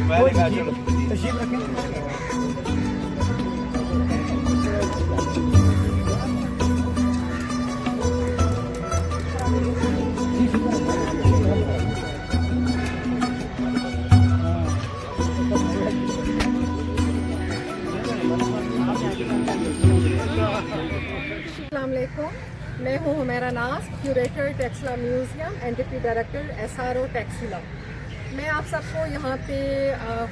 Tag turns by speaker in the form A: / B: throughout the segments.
A: تشریف رکھیں.
B: السلام علیکم، میں ہوں Humaira Naz, curator Taxila museum and deputy director SRO Taxila. میں آپ سب کو یہاں پہ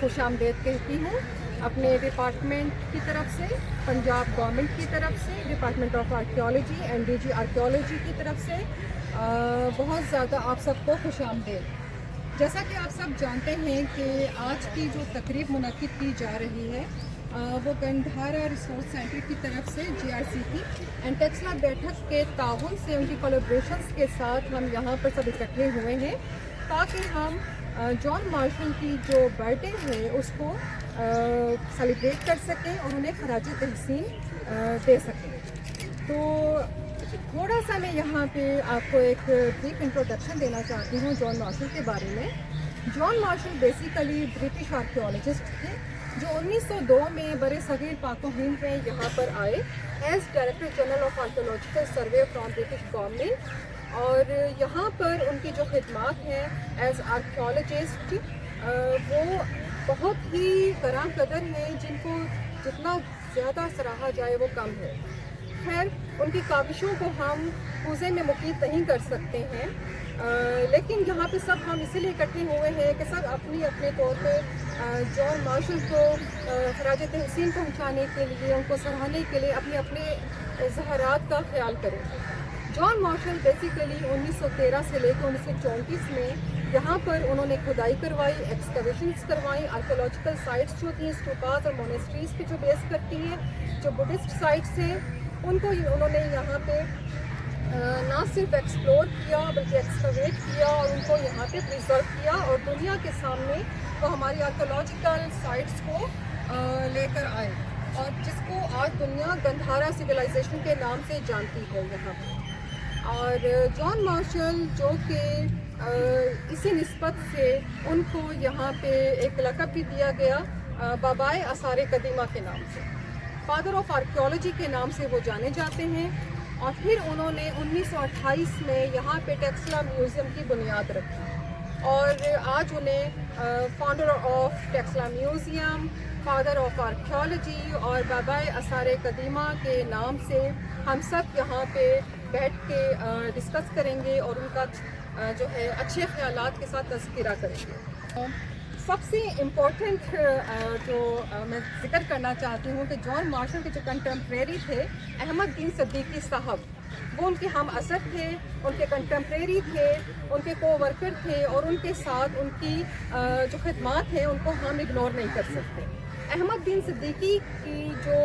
B: خوش آمدید کہتی ہوں اپنے ڈپارٹمنٹ کی طرف سے، پنجاب گورنمنٹ کی طرف سے، department of archaeology and DG archaeology کی طرف سے بہت زیادہ آپ سب کو خوش آمدید. جیسا کہ آپ سب جانتے ہیں کہ آج کی جو تقریب منعقد کی جا رہی ہے وہ گندھارا ریسورس سینٹر کی طرف سے GRCP اینڈ ٹیکسلا بیٹھک کے تعاون سے، ان کی کولیبریشنز کے ساتھ ہم یہاں پر سب اکٹھے ہوئے ہیں تاکہ ہم جان مارشل کی جو برتھ ڈے ہے اس کو سیلیبریٹ کر سکیں اور انہیں خراج تحسین دے سکیں. تو تھوڑا سا میں یہاں پہ آپ کو ایک بریف انٹروڈکشن دینا چاہتی ہوں جان مارشل کے بارے میں. جان مارشل بیسیکلی برٹش آرکیالوجسٹ تھے جو 1902 میں برِ صغیر پاک و ہند میں یہاں پر آئے as director general of archaeological survey from British government. اور یہاں پر ان کی جو خدمات ہیں ایز آرکیالوجسٹ وہ بہت ہی گراں قدر ہیں، جن کو جتنا زیادہ سراہا جائے وہ کم ہے. خیر، ان کی کاوشوں کو ہم پوزے میں مقید نہیں کر سکتے ہیں، لیکن یہاں پہ سب ہم اسی لیے اکٹھے ہوئے ہیں کہ سب اپنی اپنے طور پہ جان مارشل کو خراج تحسین پہنچانے کے لیے، ان کو سراہنے کے لیے اپنے اپنے اظہارات کا خیال کریں. جان مارشل بیسیکلی 1913 سے لے کے 1934 میں یہاں پر انہوں نے کھدائی کروائی، ایکسکیویشنز کروائی. آرکیولوجیکل سائٹس جو تھیں اسٹوپاز اور مونیسٹریز پہ جو بیس کرتی ہیں، جو بدھسٹ سائٹس ہیں، ان کو انہوں نے یہاں پہ نہ صرف ایکسپلور کیا بلکہ ایکسکیویٹ کیا اور ان کو یہاں پہ پریزرو کیا اور دنیا کے سامنے وہ ہماری آرکیولوجیکل سائٹس کو لے کر آئے، اور جس کو آج دنیا گندھارا سویلائزیشن کے نام سے جانتی ہے یہاں پہ. اور جان مارشل جو کہ اسی نسبت سے ان کو یہاں پہ ایک لقب بھی دیا گیا بابائے آثار قدیمہ کے نام سے، فادر آف آرکیالوجی کے نام سے وہ جانے جاتے ہیں. اور پھر انہوں نے 1928 میں یہاں پہ ٹیکسلا میوزیم کی بنیاد رکھی اور آج انہیں founder of Taxila museum, father of archaeology اور بابائے آثار قدیمہ کے نام سے ہم سب یہاں پہ بیٹھ کے ڈسکس کریں گے اور ان کا جو ہے اچھے خیالات کے ساتھ تذکرہ کریں گے. سب سے امپورٹنٹ جو میں ذکر کرنا چاہتی ہوں کہ جان مارشل کے جو کنٹمپریری تھے احمد دین صدیقی صاحب، وہ ان کے ہم اثر تھے، ان کے کنٹمپریری تھے، ان کے کو ورکر تھے، اور ان کے ساتھ ان کی جو خدمات ہیں ان کو ہم اگنور نہیں کر سکتے. احمد دین صدیقی کی جو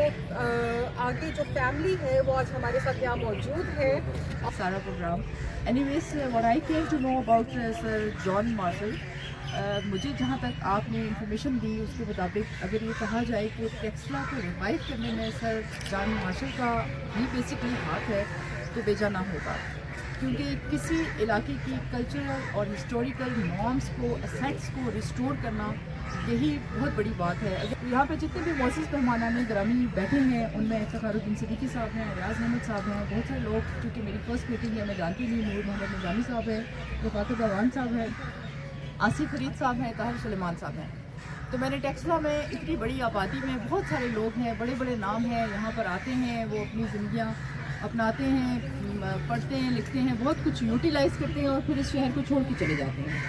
B: آگے جو فیملی ہے وہ آج ہمارے ساتھ یہاں موجود ہے.
C: سارا programme anyways what I came to know about Sir John Marshall, مجھے جہاں تک آپ نے انفارمیشن دی اس کے مطابق اگر یہ کہا جائے کہ ٹیکسلا کو ریوائو کرنے میں سر جان مارشل کا بھی بیسکلی ہاتھ ہے تو بے جا نہ ہوگا، کیونکہ کسی علاقے کی کلچرل اور ہسٹوریکل نارمس کو، اسیٹس کو ریسٹور کرنا یہی بہت بڑی بات ہے. یہاں پہ جتنے بھی معزز مہمانان گرامی بیٹھے ہیں ان میں افتخار الدین صدیقی صاحب ہیں، ریاض احمد صاحب ہیں، بہت سارے لوگ چونکہ میری فرسٹ میٹنگ ہے میں جانتی نہیں، نور محمد نظامی صاحب ہیں، رفاقت اعوان صاحب ہیں، آصف فرید صاحب ہیں، طاہر سلیمان صاحب ہیں. تو میں نے ٹیکسلا میں اتنی بڑی آبادی میں بہت سارے لوگ ہیں، بڑے بڑے نام ہیں، یہاں پر آتے ہیں، وہ اپنی زندگیاں اپناتے ہیں، پڑھتے ہیں، لکھتے ہیں، بہت کچھ یوٹیلائز کرتے ہیں اور پھر اس شہر کو چھوڑ کے چلے جاتے ہیں.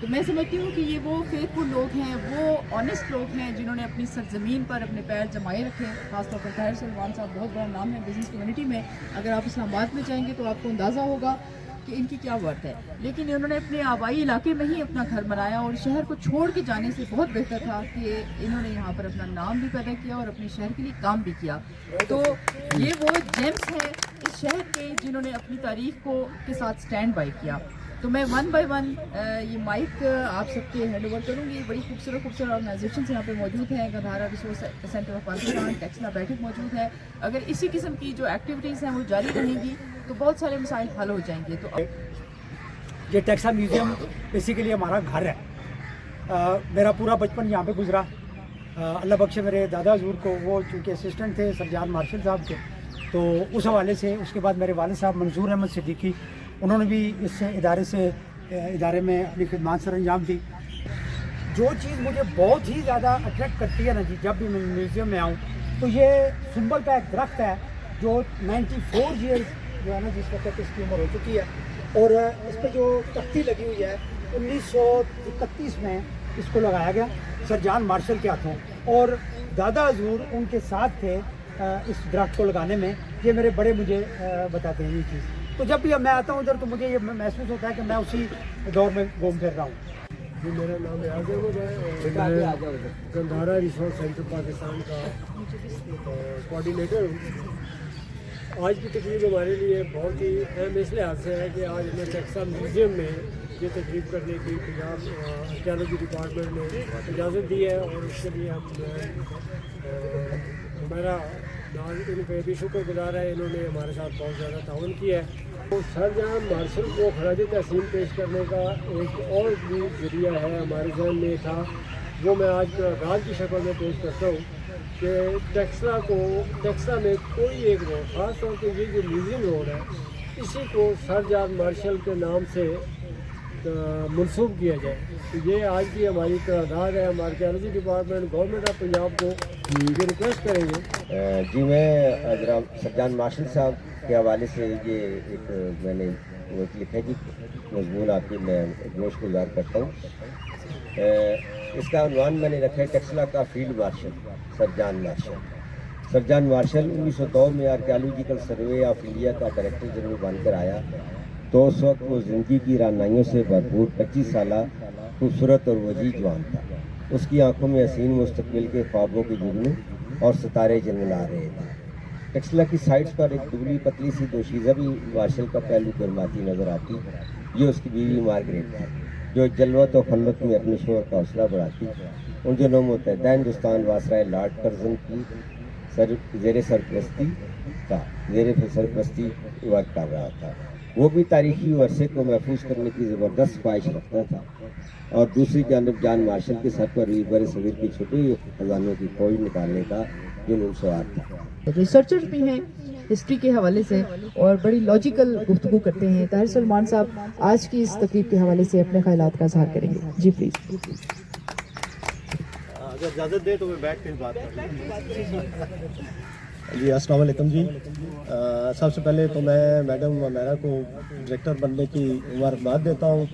C: تو میں سمجھتی ہوں کہ یہ وہ فیتھ فل لوگ ہیں، وہ آنیسٹ لوگ ہیں جنہوں نے اپنی سرزمین پر اپنے پیر جمائے رکھے. خاص طور پر طاہر سلیمان صاحب بہت بڑا نام ہے بزنس کمیونٹی میں، اگر آپ اسلام آباد میں جائیں گے تو آپ کو اندازہ ہوگا کہ ان کی کیا ورتھ ہے. لیکن انہوں نے اپنے آبائی علاقے میں ہی اپنا گھر بنایا اور شہر کو چھوڑ کے جانے سے بہت بہتر تھا کہ انہوں نے یہاں پر اپنا نام بھی پیدا کیا اور اپنے شہر کے لیے کام بھی کیا. تو یہ وہ جیمس ہیں اس شہر کے جنہوں نے اپنی تاریخ کو کے ساتھ سٹینڈ بائی کیا. تو میں ون بائی ون یہ مائک آپ سب کے ہینڈ اوور کروں گی. بڑی خوبصورت آرگنائزیشنز یہاں پہ موجود ہیں، Gandhara resource centre of Pakistan, Taxila بیٹھک موجود ہے. اگر اسی قسم کی جو ایکٹیویٹیز ہیں وہ جاری رہیں گی تو بہت سارے مسائل حل ہو جائیں گے. تو
A: یہ ٹیکسلا میوزیم بیسیکلی ہمارا گھر ہے मेरा पूरा बचपन यहाँ पे गुजरा। अल्लाह बख्शे मेरे दादा हजूर को, वो चूँकि असिस्टेंट थे सरजान मार्शल साहब के, तो उस हवाले से उसके बाद मेरे वालिद साहब मंसूर अहमद सिद्दीकी, उन्होंने भी इस इदारे में अपनी खिदमत सर अंजाम दी। जो चीज़ मुझे बहुत ही ज़्यादा अट्रैक्ट करती है ना जी, जब भी मैं म्यूज़ियम में आऊँ, तो ये सुंबल का एक दरख्त है जो 94 ईयर्स जो है ना जिस वक्त इसकी उम्र हो चुकी है, और इस पर जो तख्ती लगी हुई है 1931 में इसको लगाया गया सरजान मार्शल के हाथों, और दादा हजूर उनके साथ थे इस दरख्त को लगाने में। ये मेरे बड़े मुझे बताते हैं ये चीज़। तो जब भी मैं आता हूँ इधर, तो मुझे ये महसूस होता है कि मैं उसी दौर में घूम फिर रहा हूँ।
D: जी, मेरा नाम है आजम है और मैं गंधारा रिसोर्स सेंटर पाकिस्तान का कोऑर्डिनेटर हूँ। आज की तकरीब हमारे लिए बहुत ही अहम इस लिहाज से है कि आज हमें टेक्सला म्यूज़ियम में ये तकरीब करने की पंजाब आर्कियोलॉजी डिपार्टमेंट ने इजाज़त दी है, और उसके लिए हम हमारा इनका भी शुक्रगुजार है। इन्होंने हमारे साथ बहुत ज़्यादा ताउन किया है। तो सरजान मार्शल को खराज तहसीन पेश करने का एक और भी जरिया है हमारे जहन में था, वो मैं आज राज की शक्ल में पेश करता हूँ कि टेक्सला में कोई एक रोड, ख़ास तौर पर ये जो म्यूज़ियम रोड है, इसी को सरजान मार्शल के नाम से मंसूब किया जाए। तो ये आज की हमारी करारदाद है। हम archaeology department government of Punjab को ये रिक्वेस्ट करेंगे।
E: जी, मैं जरा सरजान मार्शल साहब के हवाले से ये एक मैंने वो एक लिखा जी मजमून आपकी मैं गोश गुजार करता हूँ। इसका उन्वान मैंने रखा है टेक्सला का field marshal Sir John martial. Sir John martial 1902 में आर्कियोलॉजिकल सर्वे ऑफ इंडिया का डायरेक्टर जनरल बनकर आया, तो उस वक्त वो ज़िंदगी की रानाइयों से भरपूर 25 साला खूबसूरत और वजी जवान था। उसकी आंखों में हसीन मुस्तकबिल के ख्वाबों की जुगनू और सितारे जलमला रहे थे। टेक्सला की साइड्स पर एक दुबली पतली सी दोशीज़ा भी मार्शल का पहलू गरमाती नज़र आती। ये उसकी बीवी मार्गरेट है, जो जलवत और खलवत में अपने शोहर का हौसला बढ़ाती। उन दिनों मुत्तहिदा हिंदुस्तान वासराय लॉर्ड कर्जन की जेर सरपरस्ती वक्त कर रहा था। वो भी तारीखी वर्षे को महफूज करने की ज़बरदस्त ख्वाहिश रखता था, और दूसरी जानब जान मार्शल के सर पर भी बर सगीर की छुपी हुई खजानों की खोज निकालने का जुनून सवार था।
C: रिसर्चर्स भी हैं हिस्ट्री के हवाले से और बड़ी लॉजिकल गुफ्तगू करते हैं। ताहिर सलमान साहब आज की इस तकरीब के हवाले से अपने ख्यालात का इज़हार करेंगे। जी प्लीज़।
F: अगर इजाज़त दे तो मैं बैठ कर बात करूँ। जी, अस्सलाम वालेकुम जी। सबसे पहले तो मैं मैडम मेरा को डायरेक्टर बनने की मुबारकबाद देता हूँ।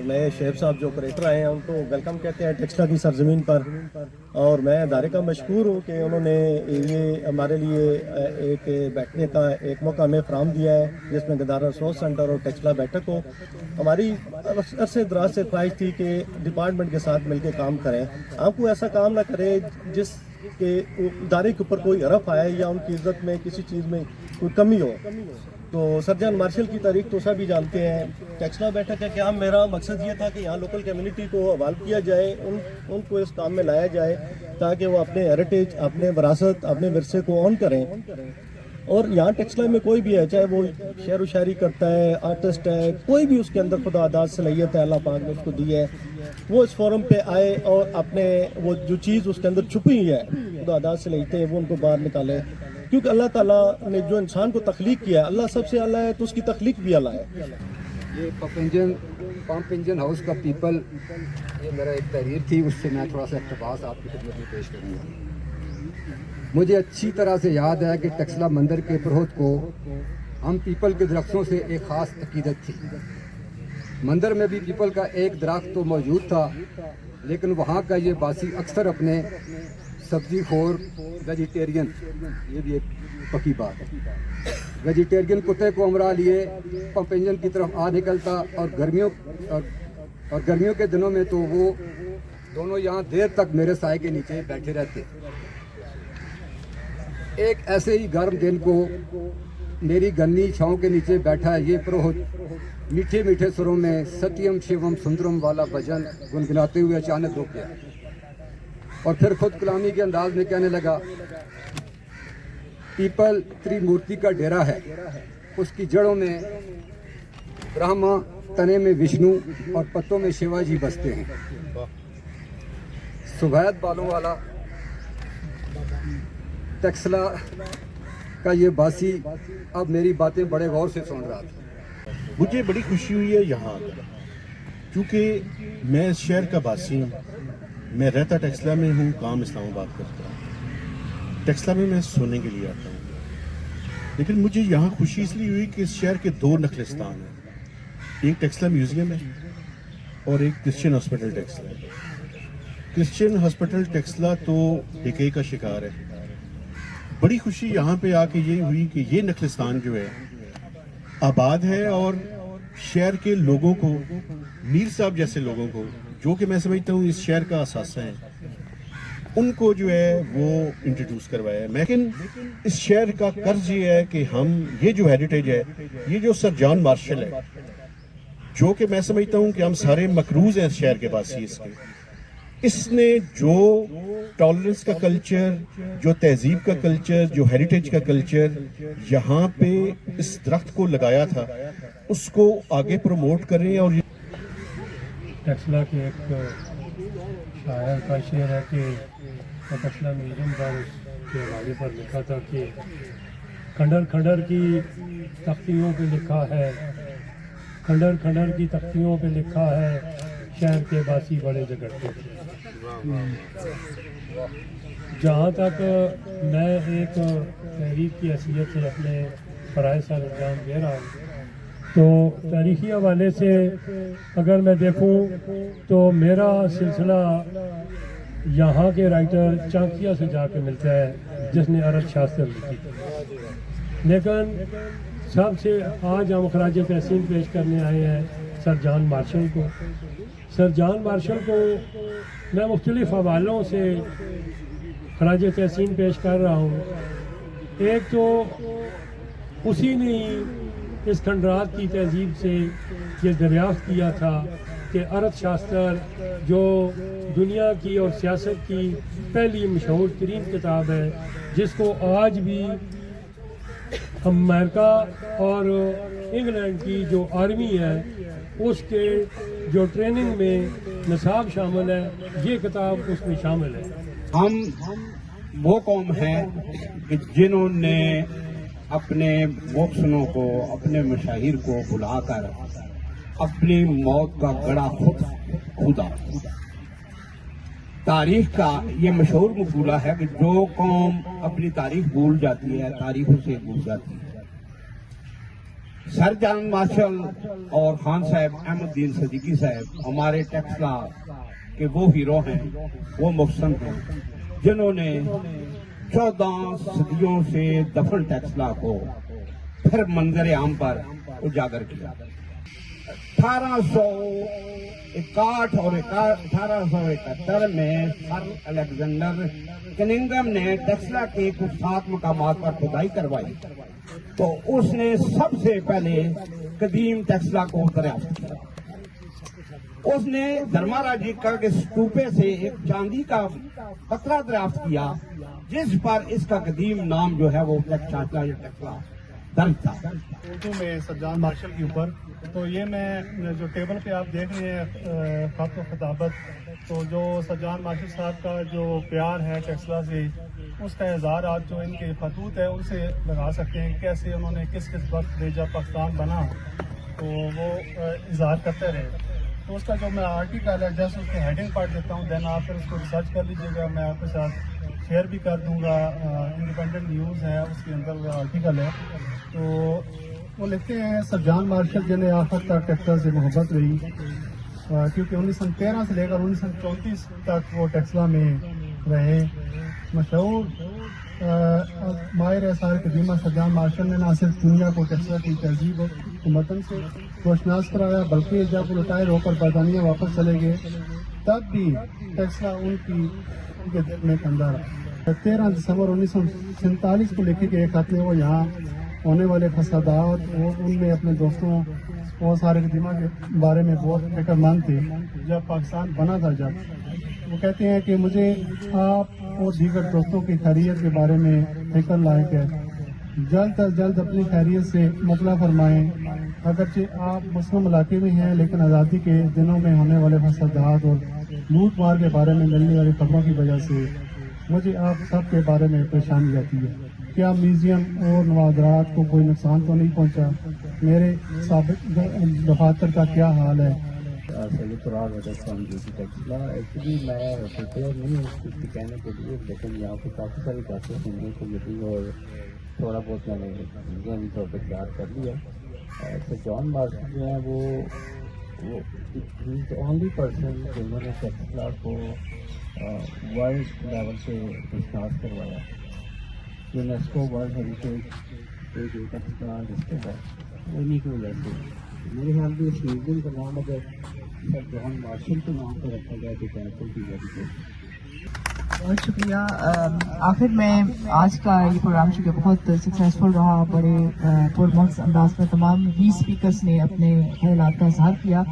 F: मैं शेब साहब जो ऑपरेटर आए हैं उनको वेलकम कहते हैं टेक्सला की सरजमीन पर, और मैं अदारे का मशकूर हूँ कि उन्होंने ये हमारे लिए एक बैठने का एक मौका हमें फराहम दिया है, जिसमें गंधारा रिसोर्स सेंटर और टेक्सला बैठक हो। हमारी अरसे दराज से ख्वाहिश थी कि डिपार्टमेंट के साथ मिलकर काम करें। आपको ऐसा काम ना करें जिस के इदारे के ऊपर कोई हरफ आए या उनकी इज्जत में किसी चीज़ में कोई कमी हो। तो सरजान मार्शल की तारीख तो सभी जानते हैं। टेक्सला बैठक है क्या, मेरा मकसद ये था कि यहाँ लोकल कम्युनिटी को हवाल किया जाए, उनको इस काम में लाया जाए ताकि वो अपने हेरिटेज, अपने विरासत, अपने विरसे को ऑन करें। और यहाँ टेक्सला में कोई भी है, चाहे वो शेर व शायरी करता है, आर्टिस्ट है, कोई भी उसके अंदर खुदा आदाद सलाहियत है अल्लाह पाक ने उसको दी है, वो इस फोरम पे आए और अपने वो जो चीज़ उसके अंदर छुपी हुई है खुदा आदाद सलाहियत है वो उनको बाहर निकाले। क्योंकि अल्लाह ताला ने जो इंसान को तख्लीक किया है, अल्लाह सबसे आला है तो उसकी तख्लीक भी आला है।
G: ये पंप इंजन हाउस का पीपल, ये मेरा एक तहरीर थी, उससे मैं थोड़ा सा इक़्तिबास आपकी खिदमत में पेश करूँगा। मुझे अच्छी तरह से याद है कि टेक्सला मंदिर के पुरोहित को हम पीपल के दरख्तों से एक ख़ास अकीदत थी। मंदिर में भी पीपल का एक दरख्त तो मौजूद था, लेकिन वहाँ का ये बासी अक्सर अपने सब्जी खोर वेजिटेरियन, ये भी एक पक्की बात है, वेजिटेरियन कुत्ते को हमरा लिए पंप इंजन की तरफ आ निकलता, और गर्मियों के दिनों में तो वो दोनों यहाँ देर तक मेरे साए के नीचे बैठे रहते। एक ऐसे ही गर्म दिन को मेरी गन्नी छाँव के नीचे बैठा है ये पुरोहित मीठे मीठे सुरों में सत्यम शिवम सुंदरम वाला भजन गुनगुनाते हुए अचानक रुक गया, और फिर खुद कलामी के अंदाज में कहने लगा, पीपल त्रिमूर्ति का डेरा है, उसकी जड़ों में ब्रह्मा, तने में विष्णु और पत्तों में शिवाजी बसते हैं। सुवैद बालों वाला टेक्सला का ये बासी अब मेरी बातें बड़े गौर से सुन रहा था।
H: मुझे बड़ी खुशी हुई है यहाँ आकर, क्योंकि मैं इस शहर का बासी हूँ। मैं रहता टेक्सला में हूँ, काम इस्लामाबाद करता हूँ। टेक्सला में मैं सोने के लिए आता हूँ, लेकिन मुझे यहाँ खुशी इसलिए हुई कि इस शहर के 2 नखलिस्तान हैं। एक टेक्सला म्यूज़ियम है और एक क्रिश्चियन हॉस्पिटल टेक्सला है। क्रिश्चियन हॉस्पिटल टेक्सला तो डिके का शिकार है। बड़ी खुशी यहाँ पे आके ये हुई कि ये नखलिस्तान जो है आबाद है, और शहर के लोगों को, मीर साहब जैसे लोगों को, जो कि मैं समझता हूँ इस शहर का असासा है, उनको जो है वो इंट्रोड्यूस करवाया है। लेकिन इस शहर का कर्ज ये है कि हम ये जो हेरिटेज है, ये जो सर जॉन मार्शल है, जो कि मैं समझता हूँ कि हम सारे मकरूज हैं इस शहर के पास ही इसके, इसने जो टॉलरेंस का कल्चर, जो तहजीब का कल्चर, जो हेरिटेज का कल्चर यहाँ पे इस दरख्त को लगाया था, उसको आगे प्रमोट करें। और
D: टेक्सला के एक शायर का शेर है कि टेक्सला म्यूजियम का उसके हवाले पर लिखा था कि खंडर खंडर की तख्तियों पे लिखा है, खंडर खंडर की तख्तियों पे लिखा है, शहर के बासी बड़े झगड़ते थे। जहाँ तक मैं एक तहरीक की हैसियत से अपने फ़राइज़ सर अंजाम दे रहा हूँ, तो तारीख़ी हवाले से अगर मैं देखूँ तो मेरा सिलसिला यहाँ के राइटर चांकिया से जाके मिलता है, जिसने अरब शास्त्र लिखी। लेकिन सबसे आज हम खराज तहसीन पेश करने आए हैं सर जॉन मार्शल को। सर जॉन मार्शल को मैं मुख्तलिफ़ हवालों से खराज तहसीन पेश कर रहा हूँ। एक तो उसी ने इस खंडरात की तहजीब से ये दरियाफ्त किया था कि अरब शास्त्र जो दुनिया की और सियासत की पहली मशहूर तरीन किताब है, जिसको आज भी अमेरिका और इंग्लैंड की जो आर्मी है उसके जो ट्रेनिंग में निसाब शामिल है, ये किताब उसमें शामिल है।
I: हम वो कौम हैं कि जिन्होंने अपने मुहसिनों को, अपने मशाहिर को बुलाकर अपनी मौत का गड़ा खुद खुदा। तारीख का ये मशहूर मकूला है कि जो कौम अपनी तारीख भूल जाती है, तारीख उसे भूल जाती है। सर जॉन मार्शल और खान साहब, अहमदुद्दीन सिद्दीकी साहब हमारे टेक्सला के वो हीरो हैं, वो मुहसिन हैं, जिन्होंने 14 सदियों से दफन टेक्सला को फिर मंजर आम पर उजागर किया। 1861 और 1871 में सर अलेक्जेंडर कनिंगम ने टेक्सला के कुछ 7 मकामात पर खुदाई करवाई, तो उसने सबसे पहले कदीम टेक्सला को दरियाफ्त किया। उसने धर्माराजिका के स्तूपे से एक चांदी का पतला दरियाफ्त किया, जिस पर इसका कदीम नाम जो है वो टेक्सला दर्ज था।
J: उर्दू में सर जॉन मार्शल के ऊपर, तो ये मैं जो टेबल पे आप देख रहे हैं खत व खिताबत, तो जो सर जॉन मार्शल साहब का जो प्यार है टेक्सला से, उसका इज़हार आज जो इनके खतूत है उनसे लगा सकते हैं। कैसे उन्होंने किस किस वक्त भेजा पाकिस्तान बना, तो वो इज़हार करते रहे। तो उसका जो मैं आर्टिकल है, जैसे उसके हेडिंग पार्ट देता हूँ, देन आप फिर उसको रिसर्च कर लीजिएगा। मैं आपके साथ शेयर भी कर दूँगा। इंडिपेंडेंट न्यूज़ है, उसके अंदर वो आर्टिकल है। तो वो लिखते हैं सर जॉन मार्शल जिन्हें आखिर तक टेक्सला से मोहब्बत रही, क्योंकि 1913 से लेकर 1934 तक वो टेक्सला में रहे। मशहूर माहिर एसार कदीमा सर जॉन मार्शल ने न सिर्फ दुनिया को टेक्सला की तहजीब और मतन से रोशनास कराया, बल्कि जब रिटायर होकर बरतानिया वापस चले गए तब भी टेक्सला उनके दिल में कंधा रहा। 13 दिसंबर 1947 को लिखे गए खत में वो यहाँ होने वाले फसादात और उनमें अपने दोस्तों और सारे कदीमा के बारे में बहुत फिक्रमंद थे। जब पाकिस्तान बना था, जब वो कहते हैं कि मुझे आप और दीगर दोस्तों की खैरियत के बारे में फिक्र लायक है। जल्द अज जल्द अपनी खैरियत से मतलब फरमाएं अगरचे आप मुस्लिम इलाके में हैं, लेकिन आज़ादी के दिनों में होने वाले फसादात और लूट मार के बारे में मिलने वाली खबरों की वजह से मुझे आप सब के बारे में परेशानी रहती है। क्या म्यूज़ियम और नवादरात को कोई नुकसान तो नहीं पहुंचा? मेरे साबिक दफातर का क्या हाल है?
K: एक्चुअली मैं प्रिपेयर नहीं हूँ कुछ भी कहने के लिए, लेकिन यहाँ पे काफ़ी सारी बातें सुनने को मिली और थोड़ा बहुत मैंने ज़हनी तौर पर तैयार कर लिया। सर जॉन मार्शल जो है वो ही इज़ ओनली पर्सन जिन्होंने टेक्सला को वर्ल्ड लेवल पे डिस्चार्ज करवाया। यूनेस्को वर्ल्ड हेरिटेज एक अच्छा डिस्ट्रिक्ट है, उन्हीं की वजह से मेरे ख्याल में इस म्यूजियम का नाम अगर सर जॉन मार्शल के नाम पर रखा जाए तो कैंसिल की जाएगी।
C: बहुत शुक्रिया। आखिर में आज का ये प्रोग्राम चूँकि बहुत सक्सेसफुल रहा, बड़े पुरमक्स अंदाज में तमाम 20 स्पीकर्स ने अपने ख्यालात का इजहार किया।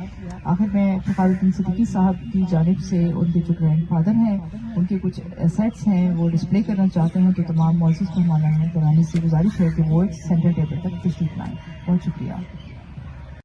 C: आखिर में फ़खरुद्दीन सिद्दीकी साहब की जानिब से उनके जो ग्रैंड फादर हैं उनके कुछ एसेट्स हैं वो डिस्प्ले करना चाहते हैं, तो तमाम मौजूद मेहमानों ने कराने से गुजारिश है कि वो एक सेंटर टेबल तक तशरीफ लाएं। बहुत शुक्रिया।